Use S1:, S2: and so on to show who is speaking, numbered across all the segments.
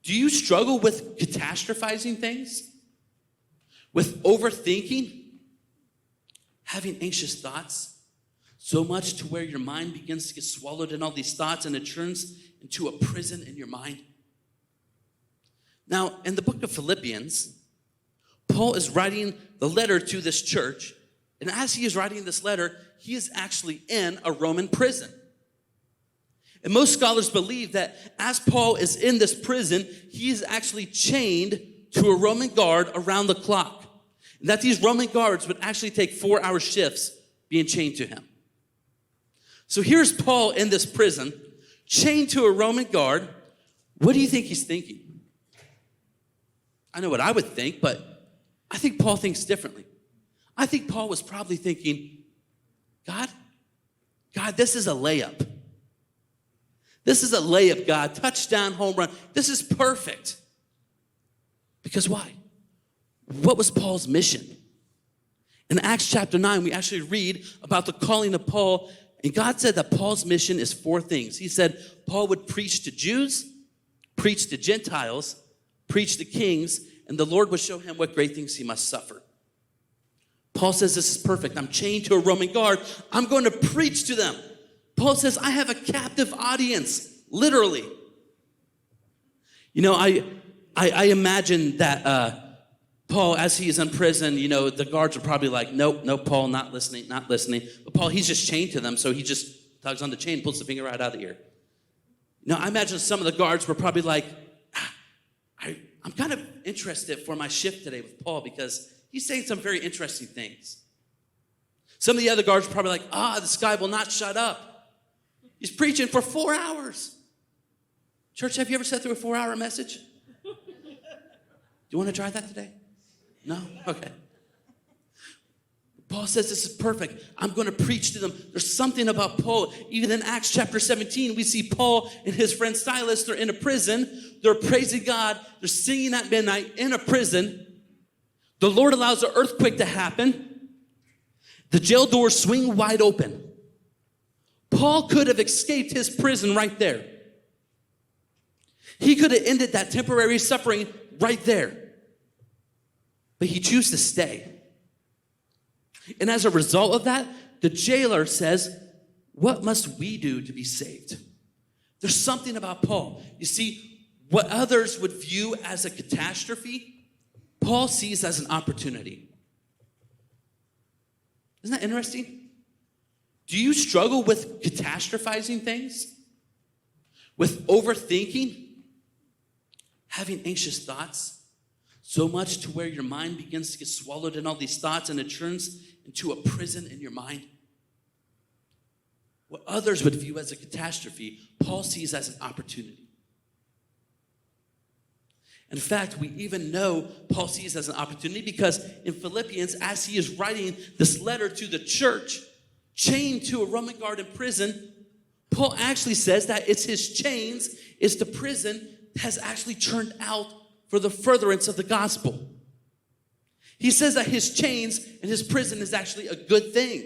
S1: Do you struggle with catastrophizing things? With overthinking? Having anxious thoughts? So much to where your mind begins to get swallowed in all these thoughts and it turns into a prison in your mind? Now, in the book of Philippians, Paul is writing the letter to this church. And as he is writing this letter, he is actually in a Roman prison. And most scholars believe that as Paul is in this prison, he is actually chained to a Roman guard around the clock. And that these Roman guards would actually take 4-hour shifts being chained to him. So here's Paul in this prison, chained to a Roman guard. What do you think he's thinking? I know what I would think, but I think Paul thinks differently. I think Paul was probably thinking, God, this is a layup. This is a layup, God. Touchdown, home run. This is perfect. Because why? What was Paul's mission? In Acts chapter 9, we actually read about the calling of Paul, and God said that Paul's mission is 4 things. He said Paul would preach to Jews, preach to Gentiles, preach to kings, and the Lord would show him what great things he must suffer. Paul says this is perfect. I'm chained to a Roman guard. I'm going to preach to them. Paul says, I have a captive audience, literally. You know, I imagine that Paul, as he is in prison, you know, the guards are probably like, nope, Paul, not listening. But Paul, he's just chained to them, so he just tugs on the chain, pulls the finger right out of the ear. You know, I imagine some of the guards were probably like, I'm kind of interested for my shift today with Paul because he's saying some very interesting things. Some of the other guards are probably like, this guy will not shut up. He's preaching for 4 hours. Church, have you ever sat through a 4-hour message? Do you want to try that today? No? Okay. Paul says this is perfect. I'm going to preach to them. There's something about Paul. Even in Acts chapter 17, we see Paul and his friend Silas. They're in a prison. They're praising God. They're singing at midnight in a prison. The Lord allows an earthquake to happen. The jail doors swing wide open. Paul could have escaped his prison right there. He could have ended that temporary suffering right there. But he chose to stay. And as a result of that, the jailer says, what must we do to be saved? There's something about Paul. You see, what others would view as a catastrophe, Paul sees as an opportunity. Isn't that interesting? Do you struggle with catastrophizing things? With overthinking? Having anxious thoughts? So much to where your mind begins to get swallowed in all these thoughts and it turns into a prison in your mind? What others would view as a catastrophe, Paul sees as an opportunity. In fact, we even know Paul sees as an opportunity because in Philippians, as he is writing this letter to the church, chained to a Roman guard in prison, Paul actually says that it's his chains, it's the prison that has actually turned out for the furtherance of the gospel. He says that his chains and his prison is actually a good thing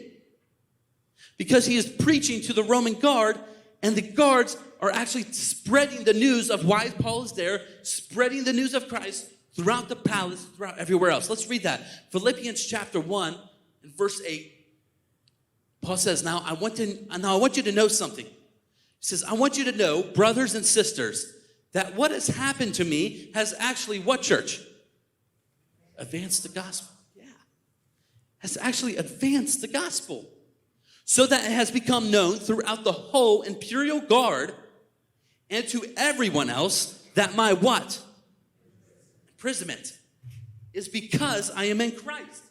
S1: because he is preaching to the Roman guard, and the guards are actually spreading the news of why Paul is there, spreading the news of Christ throughout the palace, throughout everywhere else. Let's read that. Philippians chapter 1 and verse 8. Paul says, now I want you to know something. He says, I want you to know, brothers and sisters, that what has happened to me has actually, what, church? Advanced the gospel. Yeah. Has actually advanced the gospel. So that it has become known throughout the whole imperial guard and to everyone else that my what? Imprisonment is because I am in Christ.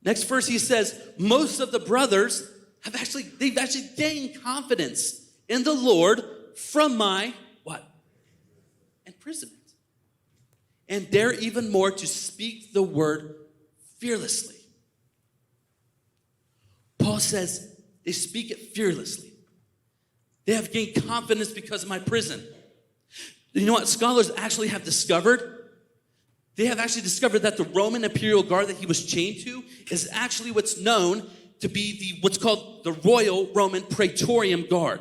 S1: Next verse he says, most of the brothers they've actually gained confidence in the Lord from my what? Imprisonment. And dare even more to speak the word fearlessly. Paul says they speak it fearlessly. They have gained confidence because of my prison. You know what scholars actually have discovered? They have actually discovered that the Roman imperial guard that he was chained to is actually what's known to be what's called the Royal Roman Praetorian Guard.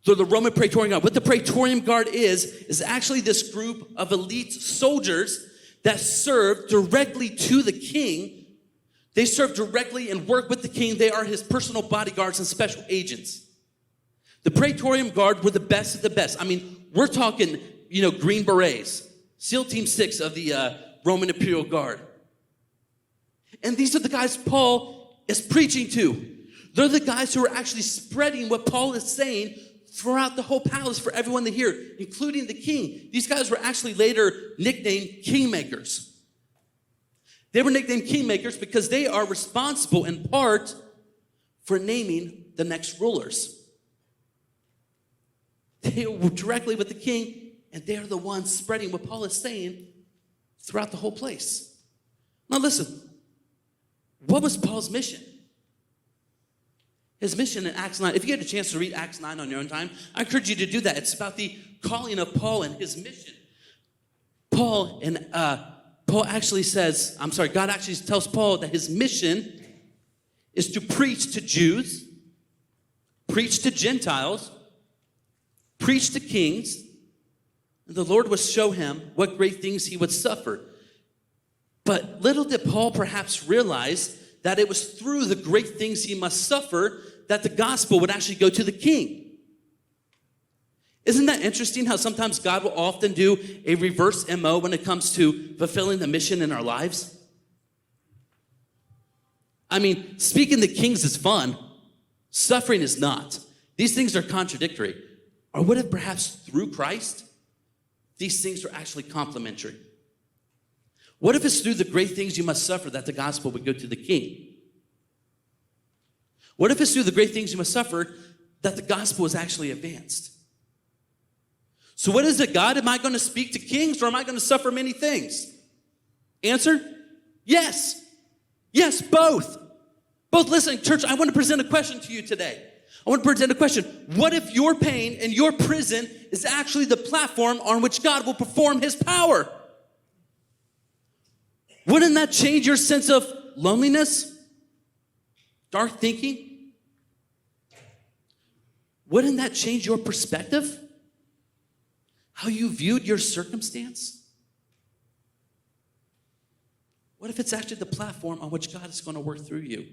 S1: they're the Roman Praetorian Guard. What the Praetorian Guard is actually this group of elite soldiers that serve directly to the king. They serve directly and work with the king. They are his personal bodyguards and special agents. The Praetorian Guard were the best of the best. I mean, we're talking, Green Berets, SEAL Team 6 of the Roman Imperial Guard. And these are the guys Paul is preaching to. They're the guys who are actually spreading what Paul is saying throughout the whole palace for everyone to hear, including the king. These guys were actually later nicknamed kingmakers. They were nicknamed kingmakers because they are responsible in part for naming the next rulers. They were directly with the king, and they are the ones spreading what Paul is saying throughout the whole place. Now listen, what was Paul's mission? His mission in Acts 9, if you get a chance to read Acts 9 on your own time, I encourage you to do that. It's about the calling of Paul and his mission. God actually tells Paul that his mission is to preach to Jews, preach to Gentiles, preach to kings, and the Lord would show him what great things he would suffer. But little did Paul perhaps realize that it was through the great things he must suffer that the gospel would actually go to the king. Isn't that interesting how sometimes God will often do a reverse MO when it comes to fulfilling the mission in our lives? I mean, speaking to kings is fun. Suffering is not. These things are contradictory. Or what if perhaps through Christ, these things are actually complementary? What if it's through the great things you must suffer that the gospel would go to the king? What if it's through the great things you must suffer that the gospel is actually advanced? So what is it, God? Am I going to speak to kings or am I going to suffer many things? Answer, yes. Yes, both. Both. Listen, church, I want to present a question to you today. I want to present a question. What if your pain and your prison is actually the platform on which God will perform his power? Wouldn't that change your sense of loneliness? Dark thinking? Wouldn't that change your perspective? How you viewed your circumstance? What if it's actually the platform on which God is going to work through you?